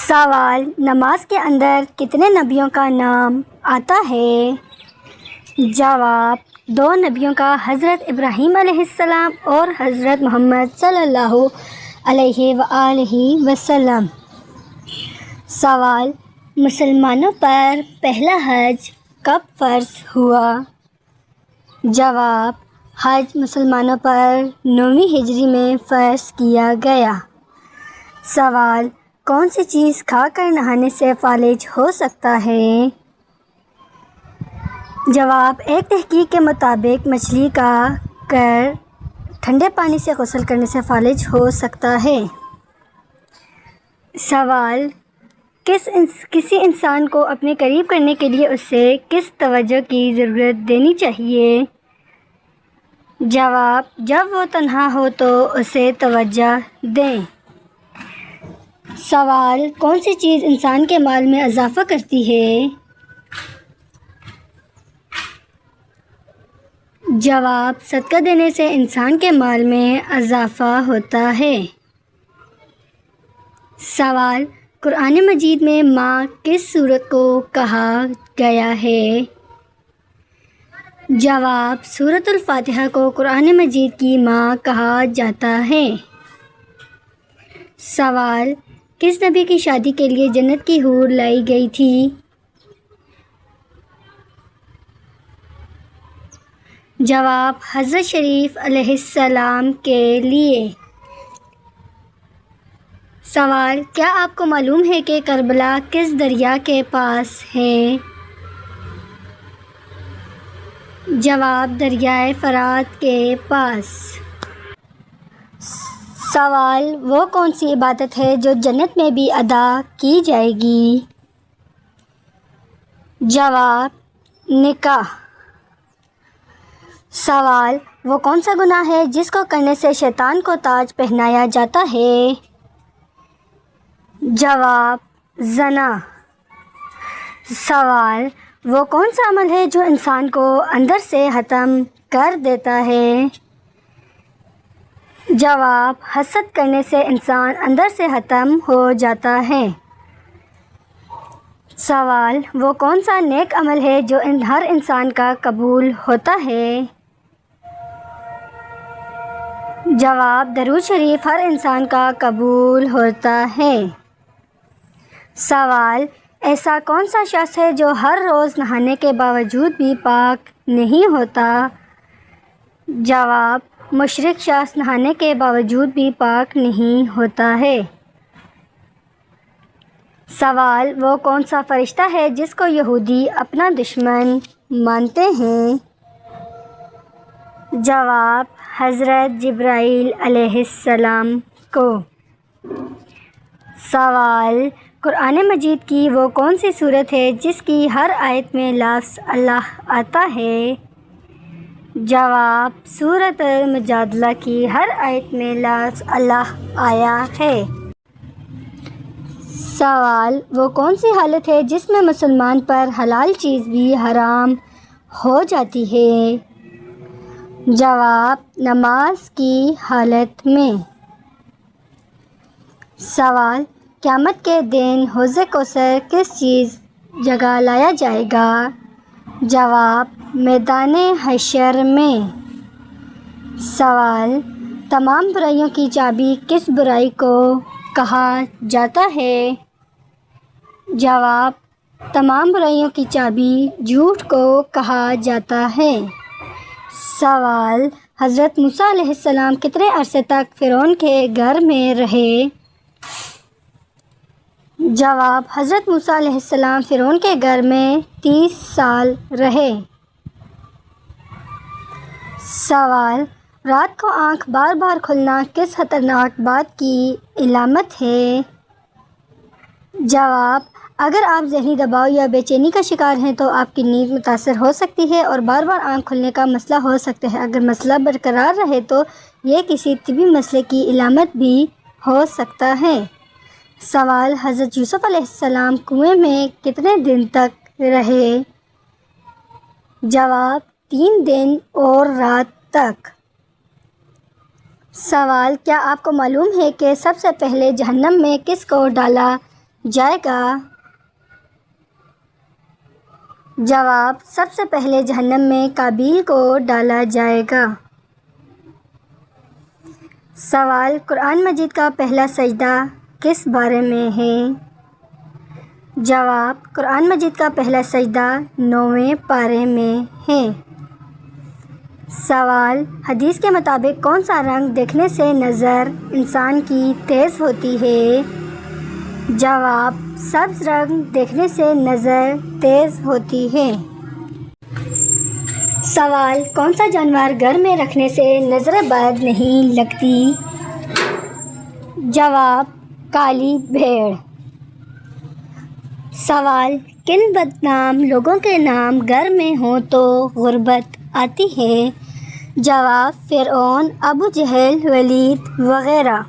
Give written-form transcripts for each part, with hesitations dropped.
سوال: نماز کے اندر کتنے نبیوں کا نام آتا ہے؟ جواب: 2 نبیوں کا، حضرت ابراہیم علیہ السلام اور حضرت محمد صلی اللہ علیہ وآلہ وسلم۔ سوال: مسلمانوں پر پہلا حج کب فرض ہوا؟ جواب: حج مسلمانوں پر 9ویں ہجری میں فرض کیا گیا۔ سوال: کون سی چیز کھا کر نہانے سے فالج ہو سکتا ہے؟ جواب: ایک تحقیق کے مطابق مچھلی کا کر ٹھنڈے پانی سے غسل کرنے سے فالج ہو سکتا ہے۔ سوال: کسی انسان کو اپنے قریب کرنے کے لیے اسے کس توجہ کی ضرورت دینی چاہیے؟ جواب: جب وہ تنہا ہو تو اسے توجہ دیں۔ سوال: کون سی چیز انسان کے مال میں اضافہ کرتی ہے؟ جواب: صدقہ دینے سے انسان کے مال میں اضافہ ہوتا ہے۔ سوال: قرآن مجید میں ماں کس سورت کو کہا گیا ہے؟ جواب: سورۃ الفاتحہ کو قرآن مجید کی ماں کہا جاتا ہے۔ سوال: کس نبی کی شادی کے لیے جنت کی حور لائی گئی تھی؟ جواب: حضرت شریف علیہ السلام کے لیے۔ سوال: کیا آپ کو معلوم ہے کہ کربلا کس دریا کے پاس ہے؟ جواب: دریائے فرات کے پاس۔ سوال: وہ کون سی عبادت ہے جو جنت میں بھی ادا کی جائے گی؟ جواب: نکاح۔ سوال: وہ کون سا گناہ ہے جس کو کرنے سے شیطان کو تاج پہنایا جاتا ہے؟ جواب: زنا۔ سوال: وہ کون سا عمل ہے جو انسان کو اندر سے ختم کر دیتا ہے؟ جواب: حسد کرنے سے انسان اندر سے ختم ہو جاتا ہے۔ سوال: وہ کون سا نیک عمل ہے جو ہر انسان کا قبول ہوتا ہے؟ جواب: درود شریف ہر انسان کا قبول ہوتا ہے۔ سوال: ایسا کون سا شخص ہے جو ہر روز نہانے کے باوجود بھی پاک نہیں ہوتا؟ جواب: مشرک شخص نہانے کے باوجود بھی پاک نہیں ہوتا ہے۔ سوال: وہ کون سا فرشتہ ہے جس کو یہودی اپنا دشمن مانتے ہیں؟ جواب: حضرت جبرائیل علیہ السلام کو۔ سوال: قرآن مجید کی وہ کون سی سورت ہے جس کی ہر آیت میں لفظ اللہ آتا ہے؟ جواب: سورۃ المجادلہ کی ہر آیت میں لفظ اللہ آیا ہے۔ سوال: وہ کون سی حالت ہے جس میں مسلمان پر حلال چیز بھی حرام ہو جاتی ہے؟ جواب: نماز کی حالت میں۔ سوال: قیامت کے دن حوض کوثر کس چیز جگہ لایا جائے گا؟ جواب: میدان حشر میں۔ سوال: تمام برائیوں کی چابی کس برائی کو کہا جاتا ہے؟ جواب: تمام برائیوں کی چابی جھوٹ کو کہا جاتا ہے۔ سوال: حضرت موسیٰ علیہ السلام کتنے عرصے تک فرعون کے گھر میں رہے؟ جواب: حضرت موسیٰ علیہ السلام فرعون کے گھر میں 30 سال رہے۔ سوال: رات کو آنکھ بار بار کھلنا کس خطرناک بات کی علامت ہے؟ جواب: اگر آپ ذہنی دباؤ یا بے چینی کا شکار ہیں تو آپ کی نیند متاثر ہو سکتی ہے اور بار بار آنکھ کھلنے کا مسئلہ ہو سکتا ہے۔ اگر مسئلہ برقرار رہے تو یہ کسی طبی مسئلے کی علامت بھی ہو سکتا ہے۔ سوال: حضرت یوسف علیہ السلام کنویں میں کتنے دن تک رہے؟ جواب: 3 دن اور رات تک۔ سوال: کیا آپ کو معلوم ہے کہ سب سے پہلے جہنم میں کس کو ڈالا جائے گا؟ جواب: سب سے پہلے جہنم میں قابیل کو ڈالا جائے گا۔ سوال: قرآن مجید کا پہلا سجدہ کس بارے میں ہے؟ جواب: قرآن مجید کا پہلا سجدہ 9ویں پارے میں ہے۔ سوال: حدیث کے مطابق کون سا رنگ دیکھنے سے نظر انسان کی تیز ہوتی ہے؟ جواب: سبز رنگ دیکھنے سے نظر تیز ہوتی ہے۔ سوال: کون سا جانور گھر میں رکھنے سے نظر بد نہیں لگتی؟ جواب: کالی بھیڑ۔ سوال: کن بدنام لوگوں کے نام گھر میں ہوں تو غربت آتی ہے؟ جواب: فرعون، ابو جہل، ولید وغیرہ۔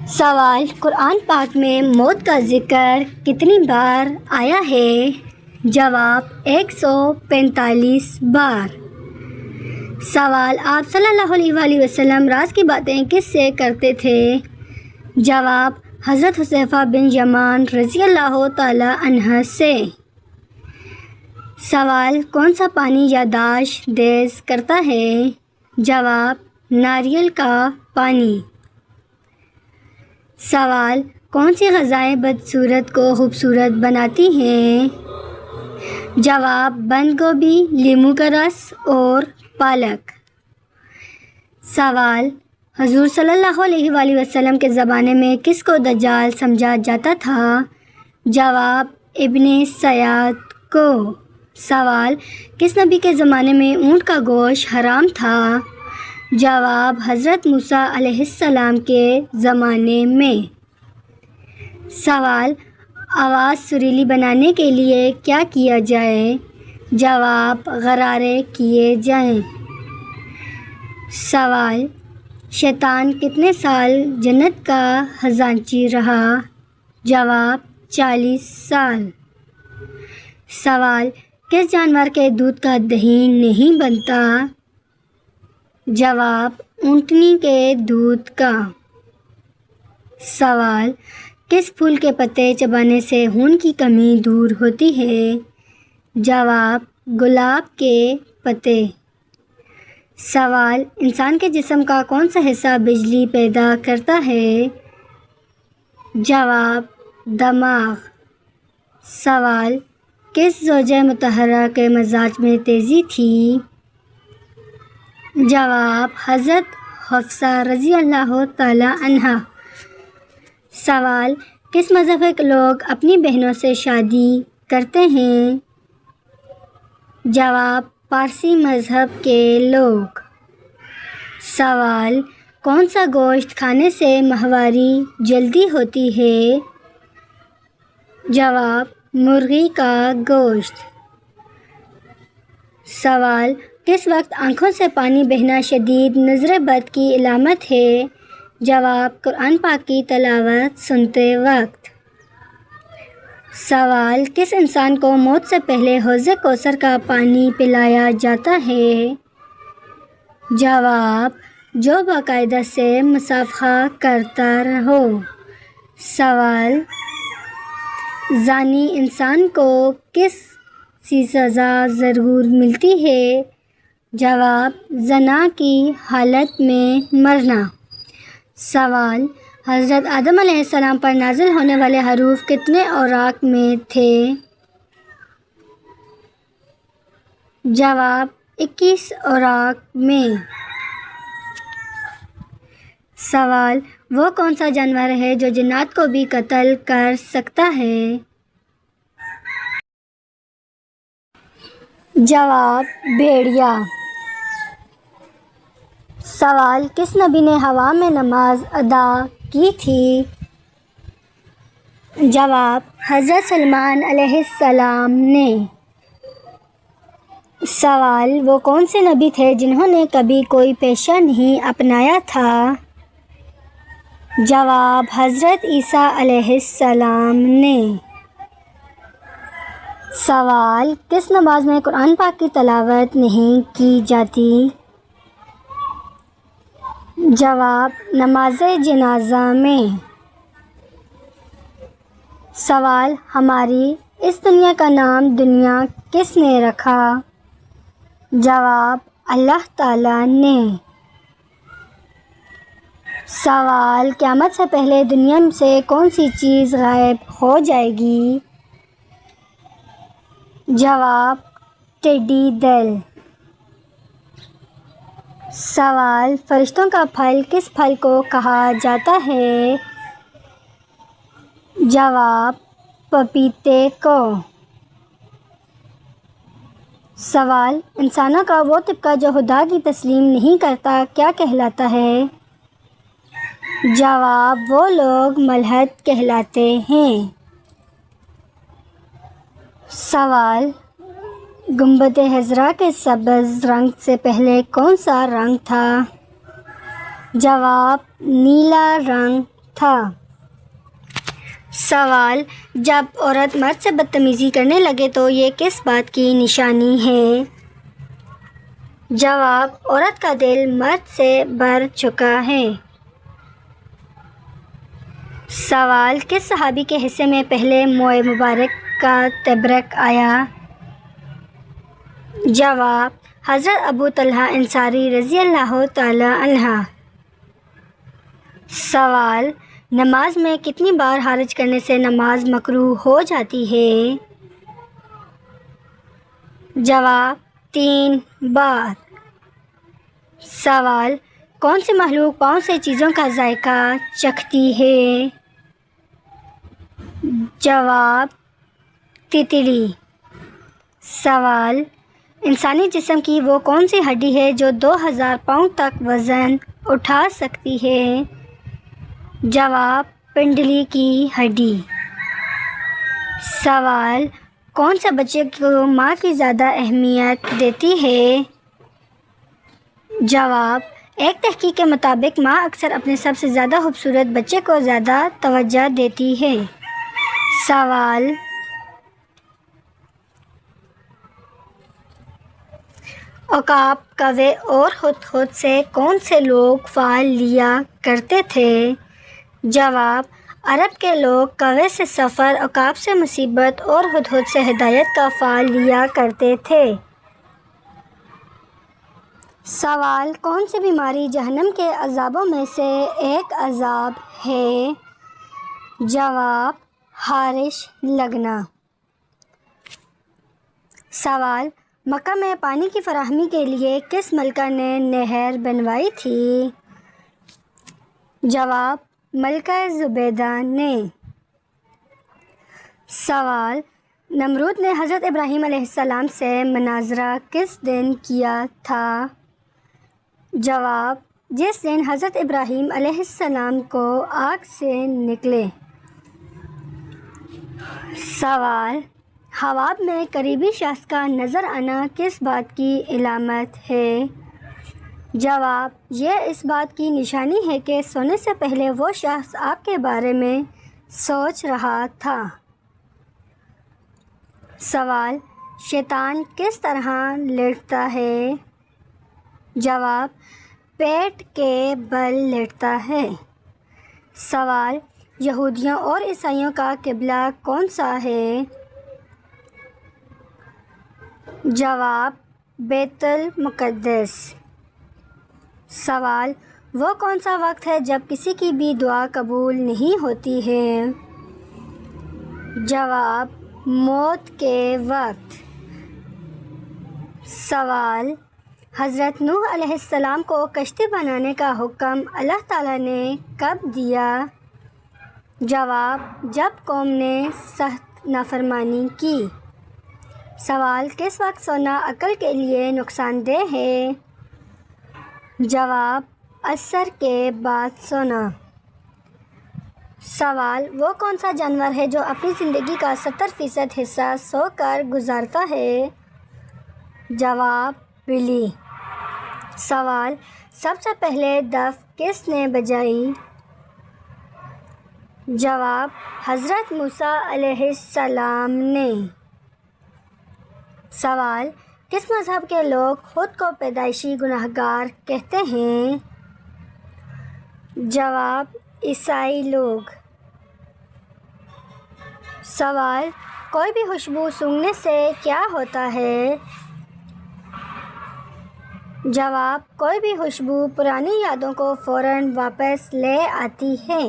سوال: قرآن پاک میں موت کا ذکر کتنی بار آیا ہے؟ جواب: 145 بار۔ سوال: آپ صلی اللہ علیہ وآلہ وسلم راز کی باتیں کس سے کرتے تھے؟ جواب: حضرت حذیفہ بن یمان رضی اللہ تعالی عنہ سے۔ سوال: کون سا پانی یادداشت تیز کرتا ہے؟ جواب: ناریل کا پانی۔ سوال: کون سی غذائیں بدصورت کو خوبصورت بناتی ہیں؟ جواب: بند گوبھی، لیموں کا رس اور پالک۔ سوال: حضور صلی اللہ علیہ وآلہ وسلم کے زمانے میں کس کو دجال سمجھا جاتا تھا؟ جواب: ابن سیاد کو۔ سوال: کس نبی کے زمانے میں اونٹ کا گوشت حرام تھا؟ جواب: حضرت موسیٰ علیہ السلام کے زمانے میں۔ سوال: آواز سریلی بنانے کے لیے کیا کیا جائے؟ جواب: غرارے کیے جائیں۔ سوال: شیطان کتنے سال جنت کا خزانچی رہا؟ جواب: 40 سال۔ سوال: کس جانور کے دودھ کا دہی نہیں بنتا؟ جواب: اونٹنی کے دودھ کا۔ سوال: کس پھول کے پتے چبانے سے خون کی کمی دور ہوتی ہے؟ جواب: گلاب کے پتے۔ سوال: انسان کے جسم کا کون سا حصہ بجلی پیدا کرتا ہے؟ جواب: دماغ۔ سوال: کس زوجہ مطہرہ کے مزاج میں تیزی تھی؟ جواب: حضرت حفصہ رضی اللہ تعالی عنہا۔ سوال: کس مذہب کے لوگ اپنی بہنوں سے شادی کرتے ہیں؟ جواب: پارسی مذہب کے لوگ۔ سوال: کون سا گوشت کھانے سے ماہواری جلدی ہوتی ہے؟ جواب: مرغی کا گوشت۔ سوال: کس وقت آنکھوں سے پانی بہنا شدید نظر بد کی علامت ہے؟ جواب: قرآن پاک کی تلاوت سنتے وقت۔ سوال: کس انسان کو موت سے پہلے حوض کوثر کا پانی پلایا جاتا ہے؟ جواب: جو باقاعدہ سے مصافحہ کرتا ہو۔ سوال: زانی انسان کو کس سی سزا ضرور ملتی ہے؟ جواب: زنا کی حالت میں مرنا۔ سوال: حضرت آدم علیہ السلام پر نازل ہونے والے حروف کتنے اوراق میں تھے؟ جواب: 21 اوراق میں۔ سوال: وہ کون سا جانور ہے جو جنات کو بھی قتل کر سکتا ہے؟ جواب: بھیڑیا۔ سوال: کس نبی نے ہوا میں نماز ادا کی تھی؟ جواب: حضرت سلیمان علیہ السلام نے۔ سوال: وہ کون سے نبی تھے جنہوں نے کبھی کوئی پیشہ نہیں اپنایا تھا؟ جواب: حضرت عیسیٰ علیہ السلام نے۔ سوال: کس نماز میں قرآن پاک کی تلاوت نہیں کی جاتی؟ جواب: نماز جنازہ میں۔ سوال: ہماری اس دنیا کا نام دنیا کس نے رکھا؟ جواب: اللہ تعالیٰ نے۔ سوال: قیامت سے پہلے دنیا سے کون سی چیز غائب ہو جائے گی؟ جواب: ٹیڈی دل۔ سوال: فرشتوں کا پھل کس پھل کو کہا جاتا ہے؟ جواب: پپیتے کو۔ سوال: انسانوں کا وہ طبقہ جو خدا کی تسلیم نہیں کرتا کیا کہلاتا ہے؟ جواب: وہ لوگ ملحد کہلاتے ہیں۔ سوال: گنبد خضرا کے سبز رنگ سے پہلے کون سا رنگ تھا؟ جواب: نیلا رنگ تھا۔ سوال: جب عورت مرد سے بدتمیزی کرنے لگے تو یہ کس بات کی نشانی ہے؟ جواب: عورت کا دل مرد سے بھر چکا ہے۔ سوال: کس صحابی کے حصے میں پہلے موئے مبارک کا تبرک آیا؟ جواب: حضرت ابو طلحہ انصاری رضی اللہ تعالی عنہ۔ سوال: نماز میں کتنی بار حرج کرنے سے نماز مکروہ ہو جاتی ہے؟ جواب: 3 بار۔ سوال: کون سی مخلوق پاؤں سے چیزوں کا ذائقہ چکھتی ہے؟ جواب: تیتلی۔ سوال: انسانی جسم کی وہ کون سی ہڈی ہے جو 2000 پاؤنڈ تک وزن اٹھا سکتی ہے؟ جواب: پنڈلی کی ہڈی۔ سوال: کون سے بچے کو ماں کی زیادہ اہمیت دیتی ہے؟ جواب: ایک تحقیق کے مطابق ماں اکثر اپنے سب سے زیادہ خوبصورت بچے کو زیادہ توجہ دیتی ہے۔ سوال: عقاب، کوے اور ہدہد سے کون سے لوگ پھال لیا کرتے تھے؟ جواب: عرب کے لوگ کوے سے سفر، عقاب سے مصیبت اور ہدہد سے ہدایت کا پھال لیا کرتے تھے۔ سوال: کون سی بیماری جہنم کے عذابوں میں سے ایک عذاب ہے؟ جواب: خارش لگنا۔ سوال: مکہ میں پانی کی فراہمی کے لیے کس ملکہ نے نہر بنوائی تھی؟ جواب: ملکہ زبیدہ نے۔ سوال: نمرود نے حضرت ابراہیم علیہ السلام سے مناظرہ کس دن کیا تھا؟ جواب: جس دن حضرت ابراہیم علیہ السلام کو آگ سے نکلے۔ سوال: خواب میں قریبی شخص کا نظر آنا کس بات کی علامت ہے؟ جواب: یہ اس بات کی نشانی ہے کہ سونے سے پہلے وہ شخص آپ کے بارے میں سوچ رہا تھا۔ سوال: شیطان کس طرح لیٹتا ہے؟ جواب: پیٹ کے بل لیٹتا ہے۔ سوال: یہودیوں اور عیسائیوں کا قبلہ کون سا ہے؟ جواب: بیت المقدس۔ سوال: وہ کون سا وقت ہے جب کسی کی بھی دعا قبول نہیں ہوتی ہے؟ جواب: موت کے وقت۔ سوال: حضرت نوح علیہ السلام کو کشتی بنانے کا حکم اللہ تعالیٰ نے کب دیا؟ جواب: جب قوم نے سخت نافرمانی کی۔ سوال: کس وقت سونا عقل کے لیے نقصان دہ ہے؟ جواب: عصر کے بعد سونا۔ سوال: وہ کون سا جانور ہے جو اپنی زندگی کا 70% حصہ سو کر گزارتا ہے؟ جواب: بلی۔ سوال: سب سے پہلے دف کس نے بجائی؟ جواب: حضرت موسیٰ علیہ السلام نے۔ سوال: کس مذہب کے لوگ خود کو پیدائشی گنہگار کہتے ہیں؟ جواب: عیسائی لوگ۔ سوال: کوئی بھی خوشبو سونگھنے سے کیا ہوتا ہے؟ جواب: کوئی بھی خوشبو پرانی یادوں کو فوراً واپس لے آتی ہے۔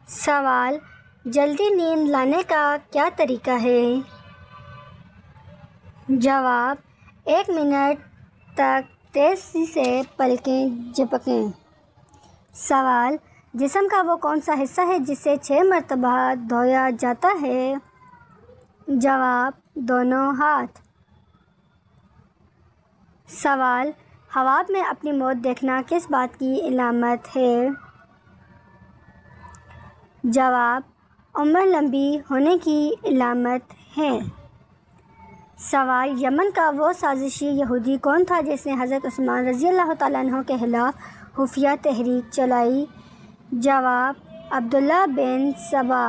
سوال: جلدی نیند لانے کا کیا طریقہ ہے؟ جواب: 1 منٹ تک تیزی سے پلکیں جھپکیں۔ سوال: جسم کا وہ کون سا حصہ ہے جسے 6 مرتبہ دھویا جاتا ہے؟ جواب: دونوں ہاتھ۔ سوال: خواب میں اپنی موت دیکھنا کس بات کی علامت ہے؟ جواب: عمر لمبی ہونے کی علامت ہے۔ سوال: یمن کا وہ سازشی یہودی کون تھا جس نے حضرت عثمان رضی اللہ تعالیٰ عنہ کے خلاف خفیہ تحریک چلائی؟ جواب: عبداللہ بن سبا۔